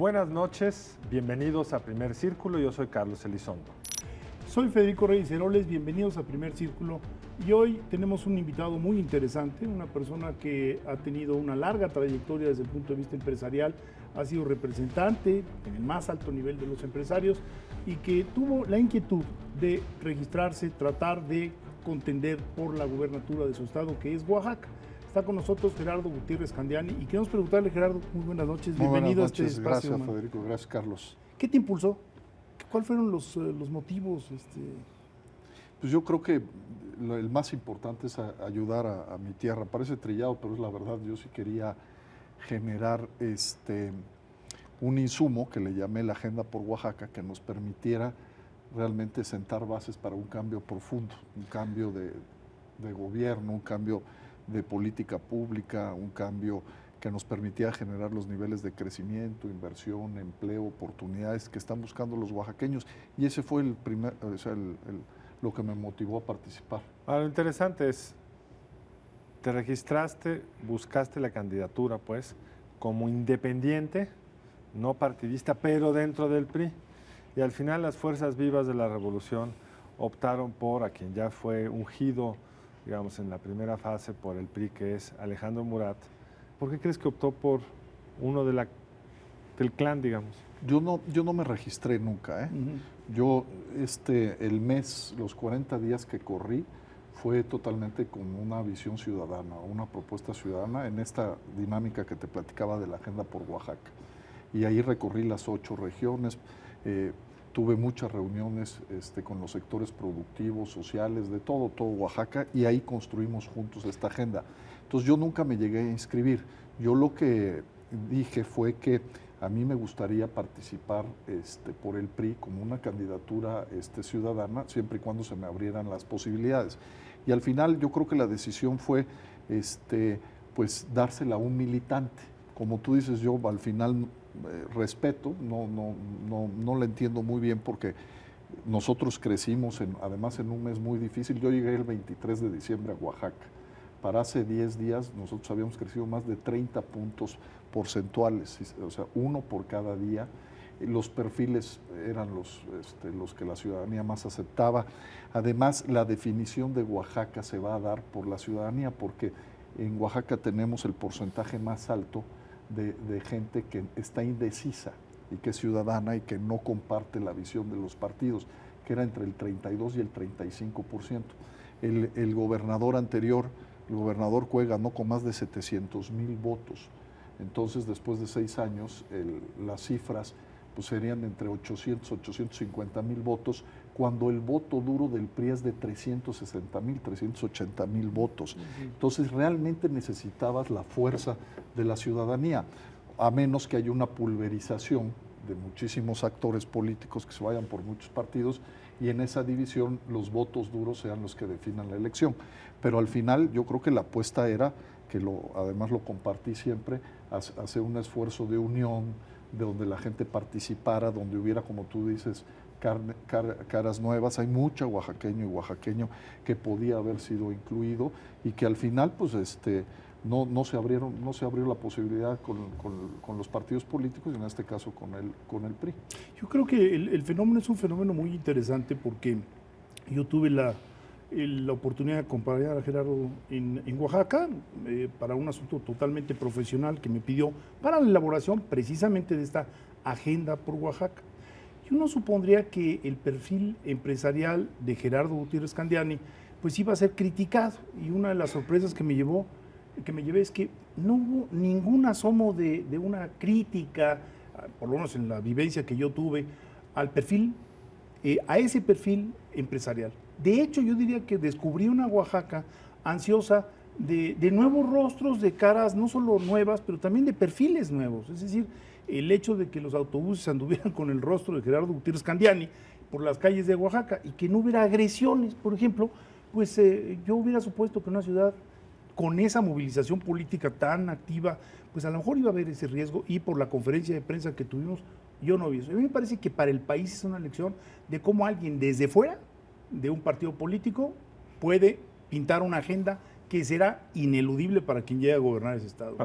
Buenas noches, bienvenidos a Primer Círculo, yo soy Carlos Elizondo. Soy Federico Reyes Heroles, bienvenidos a Primer Círculo y hoy tenemos un invitado muy interesante, una persona que ha tenido una larga trayectoria desde el punto de vista empresarial, ha sido representante en el más alto nivel de los empresarios y que tuvo la inquietud de registrarse, tratar de contender por la gubernatura de su estado, que es Oaxaca. Está con nosotros Gerardo Gutiérrez Candiani y queremos preguntarle, Gerardo, muy buenas noches, bienvenido a este espacio. Gracias, Federico, gracias, Carlos. ¿Qué te impulsó? ¿Cuáles fueron los motivos? Pues yo creo que el más importante es ayudar a mi tierra. Parece trillado, pero es la verdad. Yo sí quería generar un insumo que le llamé la Agenda por Oaxaca, que nos permitiera realmente sentar bases para un cambio profundo, un cambio de gobierno, un cambio de política pública, un cambio que nos permitía generar los niveles de crecimiento, inversión, empleo, oportunidades que están buscando los oaxaqueños. Y ese fue lo que me motivó a participar. Ahora, lo interesante es, te registraste, buscaste la candidatura, pues, como independiente, no partidista, pero dentro del PRI. Y al final las fuerzas vivas de la revolución optaron por a quien ya fue ungido, digamos, en la primera fase por el PRI, que es Alejandro Murat. ¿Por qué crees que optó por uno del clan, digamos? Yo no me registré nunca, ¿eh? Yo, el mes, los 40 días que corrí, fue totalmente con una visión ciudadana, una propuesta ciudadana en esta dinámica que te platicaba de la Agenda por Oaxaca. Y ahí recorrí las 8 regiones, tuve muchas reuniones con los sectores productivos, sociales, de todo Oaxaca, y ahí construimos juntos esta agenda. Entonces yo nunca me llegué a inscribir. Yo lo que dije fue que a mí me gustaría participar por el PRI como una candidatura ciudadana, siempre y cuando se me abrieran las posibilidades. Y al final yo creo que la decisión fue pues dársela a un militante. Como tú dices, yo al final respeto, no la entiendo muy bien porque nosotros crecimos además en un mes muy difícil. Yo llegué el 23 de diciembre a Oaxaca. Para hace 10 días nosotros habíamos crecido más de 30 puntos porcentuales, o sea, uno por cada día. Los perfiles eran los que la ciudadanía más aceptaba. Además, la definición de Oaxaca se va a dar por la ciudadanía, porque en Oaxaca tenemos el porcentaje más alto de gente que está indecisa y que es ciudadana y que no comparte la visión de los partidos, que era entre el 32 y el 35%. El gobernador anterior, el gobernador Cue, ganó con más de 700,000 votos. Entonces, después de 6 años, las cifras pues, serían entre 800 y 850,000 votos, cuando el voto duro del PRI es de 360,000, 380,000 votos. Entonces, realmente necesitabas la fuerza de la ciudadanía, a menos que haya una pulverización de muchísimos actores políticos que se vayan por muchos partidos y en esa división los votos duros sean los que definan la elección. Pero al final yo creo que la apuesta era, que además lo compartí siempre, hacer un esfuerzo de unión, de donde la gente participara, donde hubiera, como tú dices, caras nuevas. Hay mucho oaxaqueño que podía haber sido incluido y que al final pues no se abrió la posibilidad con los partidos políticos y en este caso con el PRI. Yo creo que el fenómeno es un fenómeno muy interesante porque yo tuve la oportunidad de acompañar a Gerardo en Oaxaca para un asunto totalmente profesional que me pidió para la elaboración precisamente de esta agenda por Oaxaca. Y uno supondría que el perfil empresarial de Gerardo Gutiérrez Candiani pues iba a ser criticado, y una de las sorpresas que me llevé es que no hubo ningún asomo de una crítica, por lo menos en la vivencia que yo tuve, a ese perfil empresarial. De hecho, yo diría que descubrí una Oaxaca ansiosa de nuevos rostros, de caras no solo nuevas, pero también de perfiles nuevos. Es decir, el hecho de que los autobuses anduvieran con el rostro de Gerardo Gutiérrez Candiani por las calles de Oaxaca y que no hubiera agresiones, por ejemplo, pues yo hubiera supuesto que una ciudad con esa movilización política tan activa, pues a lo mejor iba a haber ese riesgo, y por la conferencia de prensa que tuvimos, yo no vi eso. A mí me parece que para el país es una lección de cómo alguien desde fuera de un partido político puede pintar una agenda que será ineludible para quien llegue a gobernar ese estado.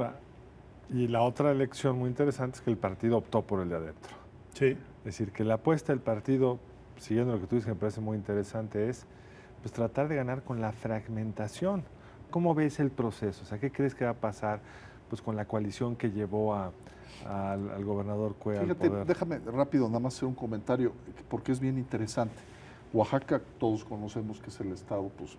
Y la otra elección muy interesante es que el partido optó por el de adentro. Sí. Es decir, que la apuesta del partido, siguiendo lo que tú dices, que me parece muy interesante, es pues tratar de ganar con la fragmentación. ¿Cómo ves el proceso? O sea, ¿qué crees que va a pasar pues con la coalición que llevó al gobernador Cue al Fíjate, poder? déjame rápido nada más hacer un comentario, porque es bien interesante. Oaxaca, todos conocemos que es el estado pues,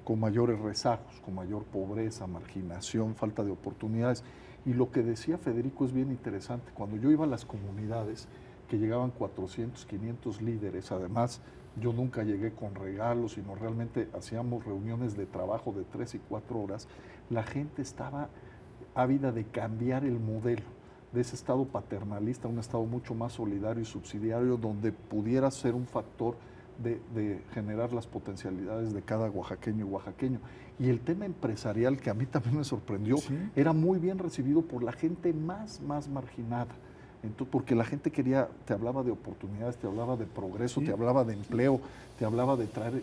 con mayores rezagos, con mayor pobreza, marginación, falta de oportunidades. Y lo que decía Federico es bien interesante. Cuando yo iba a las comunidades, que llegaban 400, 500 líderes, además yo nunca llegué con regalos, sino realmente hacíamos reuniones de trabajo de 3 y 4 horas, la gente estaba ávida de cambiar el modelo de ese estado paternalista a un estado mucho más solidario y subsidiario, donde pudiera ser un factor de generar las potencialidades de cada oaxaqueño y oaxaqueño. Y el tema empresarial, que a mí también me sorprendió, Sí. era muy bien recibido por la gente más marginada. Entonces, porque la gente quería, te hablaba de oportunidades, te hablaba de progreso, Sí. te hablaba de empleo, te hablaba de traer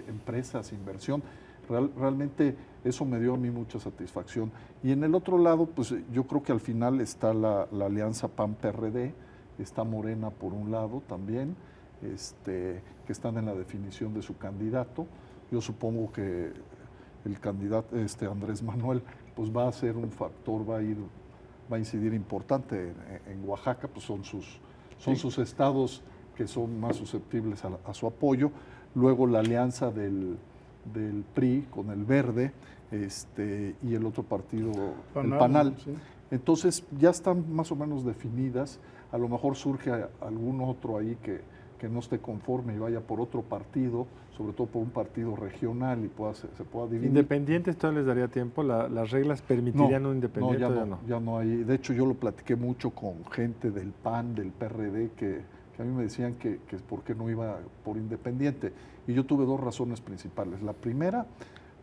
empresas, inversión. Realmente eso me dio a mí mucha satisfacción. Y en el otro lado, pues yo creo que al final está la alianza PAN-PRD, está Morena por un lado también, que están en la definición de su candidato. Yo supongo que el candidato Andrés Manuel pues va a ser un factor, va a incidir importante en Oaxaca, pues son sus estados que son más susceptibles a su apoyo. Luego la alianza del PRI con el Verde y el otro partido, el PANAL. Sí. Entonces ya están más o menos definidas. A lo mejor surge algún otro ahí que no esté conforme y vaya por otro partido, sobre todo por un partido regional y se pueda dividir. ¿Independientes todavía les daría tiempo? ¿Las reglas permitirían un independiente? Ya no hay. De hecho, yo lo platiqué mucho con gente del PAN, del PRD, que a mí me decían que por qué no iba por independiente. Y yo tuve dos razones principales. La primera,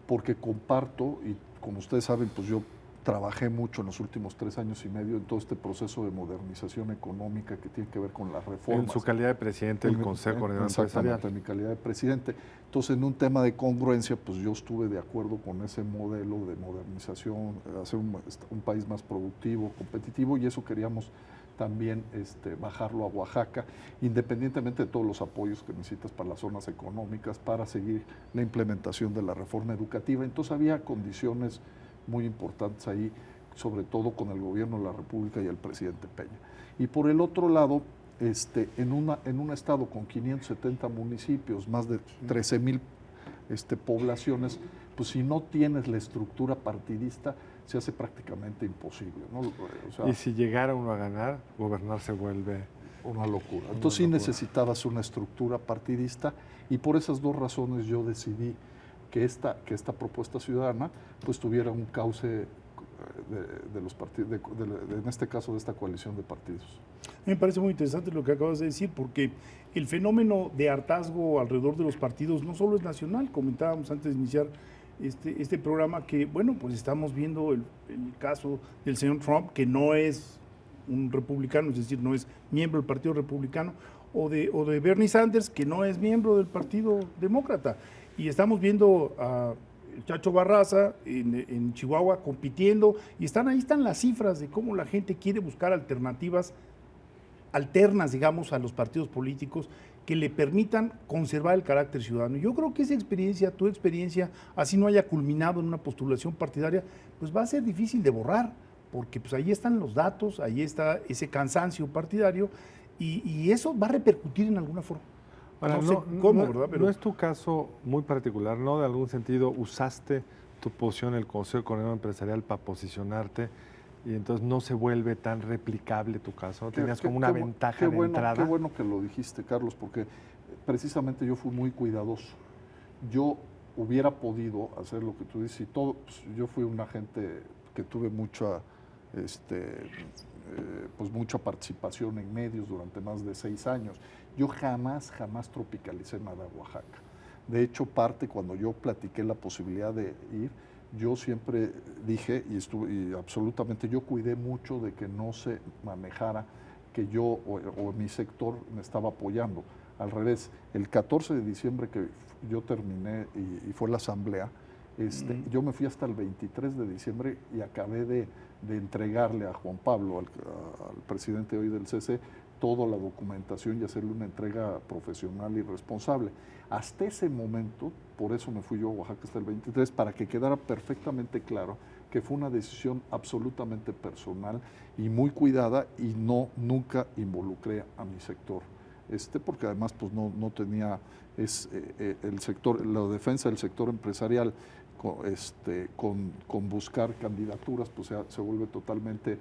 porque comparto, y como ustedes saben, pues yo trabajé mucho en los últimos 3 años y medio en todo este proceso de modernización económica que tiene que ver con las reformas. En su calidad de presidente del Consejo Coordinador Empresarial. Exactamente, en mi calidad de presidente. Entonces, en un tema de congruencia, pues yo estuve de acuerdo con ese modelo de modernización, hacer un país más productivo, competitivo, y eso queríamos también bajarlo a Oaxaca, independientemente de todos los apoyos que necesitas para las zonas económicas, para seguir la implementación de la reforma educativa. Entonces había condiciones muy importantes ahí, sobre todo con el gobierno de la República y el presidente Peña. Y por el otro lado, en un estado con 570 municipios, más de 13,000 poblaciones, pues si no tienes la estructura partidista, se hace prácticamente imposible, ¿no? O sea, y si llegara uno a ganar, gobernar se vuelve una locura. Entonces sí necesitabas una estructura partidista, y por esas dos razones yo decidí que esta propuesta ciudadana pues tuviera un cauce de los partidos, en este caso de esta coalición de partidos. Me parece muy interesante lo que acabas de decir, porque el fenómeno de hartazgo alrededor de los partidos no solo es nacional. Comentábamos antes de iniciar este programa que, bueno, pues estamos viendo el caso del señor Trump, que no es un republicano, es decir, no es miembro del Partido Republicano, o de Bernie Sanders, que no es miembro del Partido Demócrata. Y estamos viendo a el Chacho Barraza en Chihuahua compitiendo, y ahí están las cifras de cómo la gente quiere buscar alternativas alternas, digamos, a los partidos políticos que le permitan conservar el carácter ciudadano. Yo creo que esa experiencia, tu experiencia, así no haya culminado en una postulación partidaria, pues va a ser difícil de borrar, porque pues ahí están los datos, ahí está ese cansancio partidario, y eso va a repercutir en alguna forma. Ahora, no sé cómo, ¿verdad? Pero no es tu caso muy particular, ¿no? De algún sentido usaste tu posición en el Consejo Coordinador Empresarial para posicionarte, y entonces no se vuelve tan replicable tu caso, ¿no? Tenías como una ventaja de entrada. Qué bueno que lo dijiste, Carlos, porque precisamente yo fui muy cuidadoso. Yo hubiera podido hacer lo que tú dices y todo. Pues, yo fui una gente que tuve mucha participación en medios durante más de 6 años. Yo jamás tropicalicé nada a Oaxaca. De hecho, cuando yo platiqué la posibilidad de ir, yo siempre dije, y absolutamente, yo cuidé mucho de que no se manejara que yo o mi sector me estaba apoyando. Al revés, el 14 de diciembre que yo terminé y fue la asamblea, Yo me fui hasta el 23 de diciembre y acabé de entregarle a Juan Pablo, al presidente hoy del CC, toda la documentación y hacerle una entrega profesional y responsable. Hasta ese momento, por eso me fui yo a Oaxaca hasta el 23, para que quedara perfectamente claro que fue una decisión absolutamente personal y muy cuidada, y nunca involucré a mi sector, porque además pues no tenía el sector, la defensa del sector empresarial con buscar candidaturas, pues se vuelve totalmente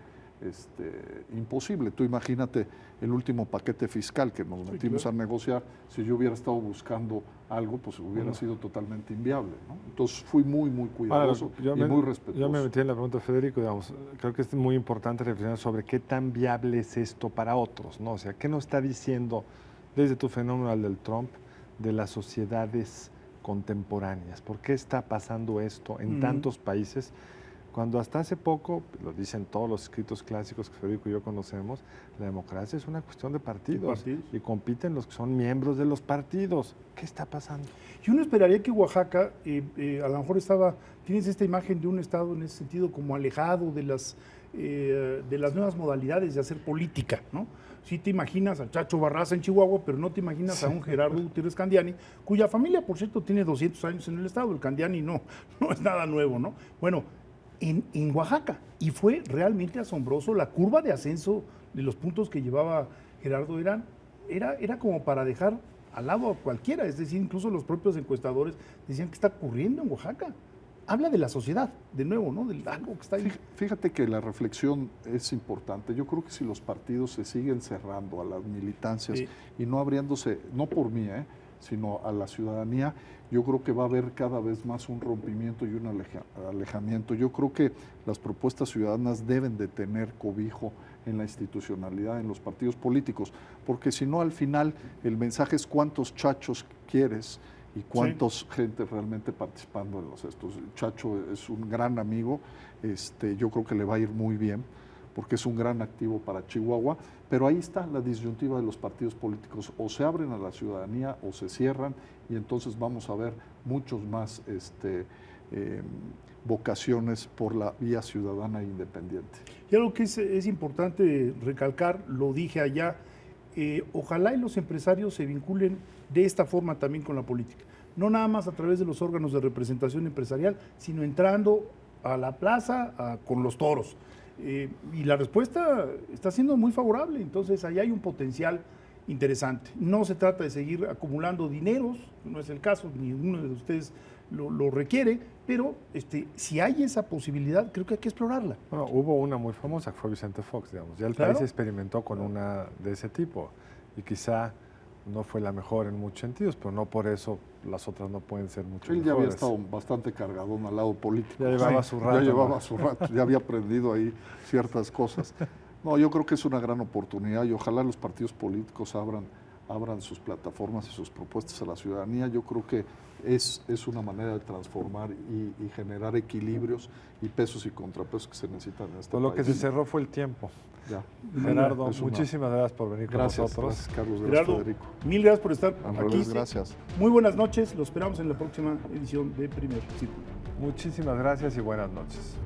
imposible. Tú imagínate el último paquete fiscal que nos metimos a negociar, si yo hubiera estado buscando algo, pues hubiera sido totalmente inviable, ¿no? Entonces fui muy cuidadoso y muy respetuoso. Yo me metí en la pregunta de Federico, digamos, creo que es muy importante reflexionar sobre qué tan viable es esto para otros, ¿no? O sea, ¿qué nos está diciendo desde tu fenómeno al del Trump de las sociedades contemporáneas? ¿Por qué está pasando esto en tantos países? Cuando hasta hace poco, lo dicen todos los escritos clásicos que Federico y yo conocemos, la democracia es una cuestión de partidos y compiten los que son miembros de los partidos. ¿Qué está pasando? Y uno esperaría que Oaxaca, a lo mejor tienes esta imagen de un estado en ese sentido como alejado de las nuevas modalidades de hacer política, ¿no? Sí te imaginas al Chacho Barraza en Chihuahua, pero no te imaginas a un Gerardo Gutiérrez Candiani, cuya familia, por cierto, tiene 200 años en el estado. El Candiani no es nada nuevo, ¿no? Bueno, en Oaxaca, y fue realmente asombroso la curva de ascenso de los puntos que llevaba Gerardo. Era como para dejar al lado a cualquiera, es decir, incluso los propios encuestadores decían que está ocurriendo en Oaxaca. Habla de la sociedad, de nuevo, ¿no? Del algo que está ahí. Fíjate que la reflexión es importante. Yo creo que si los partidos se siguen cerrando a las militancias y no abriéndose, no por mí, sino a la ciudadanía, yo creo que va a haber cada vez más un rompimiento y un alejamiento. Yo creo que las propuestas ciudadanas deben de tener cobijo en la institucionalidad, en los partidos políticos, porque si no, al final el mensaje es cuántos chachos quieres y cuántos gente realmente participando en los estos. Chacho es un gran amigo, yo creo que le va a ir muy bien, porque es un gran activo para Chihuahua, pero ahí está la disyuntiva de los partidos políticos: o se abren a la ciudadanía o se cierran, y entonces vamos a ver muchos más vocaciones por la vía ciudadana e independiente. Y algo que es importante recalcar, lo dije allá, ojalá y los empresarios se vinculen de esta forma también con la política, no nada más a través de los órganos de representación empresarial, sino entrando a la plaza con los toros. Y la respuesta está siendo muy favorable, entonces ahí hay un potencial interesante. No se trata de seguir acumulando dineros, no es el caso, ninguno de ustedes lo requiere, pero si hay esa posibilidad, creo que hay que explorarla. Bueno, hubo una muy famosa que fue Vicente Fox, digamos. Ya el país experimentó con una de ese tipo y quizá no fue la mejor en muchos sentidos, pero no por eso las otras no pueden ser mucho mejores. Él ya había estado bastante cargadón al lado político. Ya llevaba su rato. Ya llevaba su rato, ya había aprendido ahí ciertas cosas. No, yo creo que es una gran oportunidad y ojalá los partidos políticos abran sus plataformas y sus propuestas a la ciudadanía. Yo creo que es una manera de transformar y generar equilibrios y pesos y contrapesos que se necesitan en este país. Lo que se cerró fue el tiempo. Ya. Gerardo, muchísimas gracias por venir con nosotros. Gracias, Carlos. Gracias, Gerardo, Federico. Mil gracias por estar aquí. Gracias. Muy buenas noches, los esperamos en la próxima edición de Primer Círculo. Muchísimas gracias y buenas noches.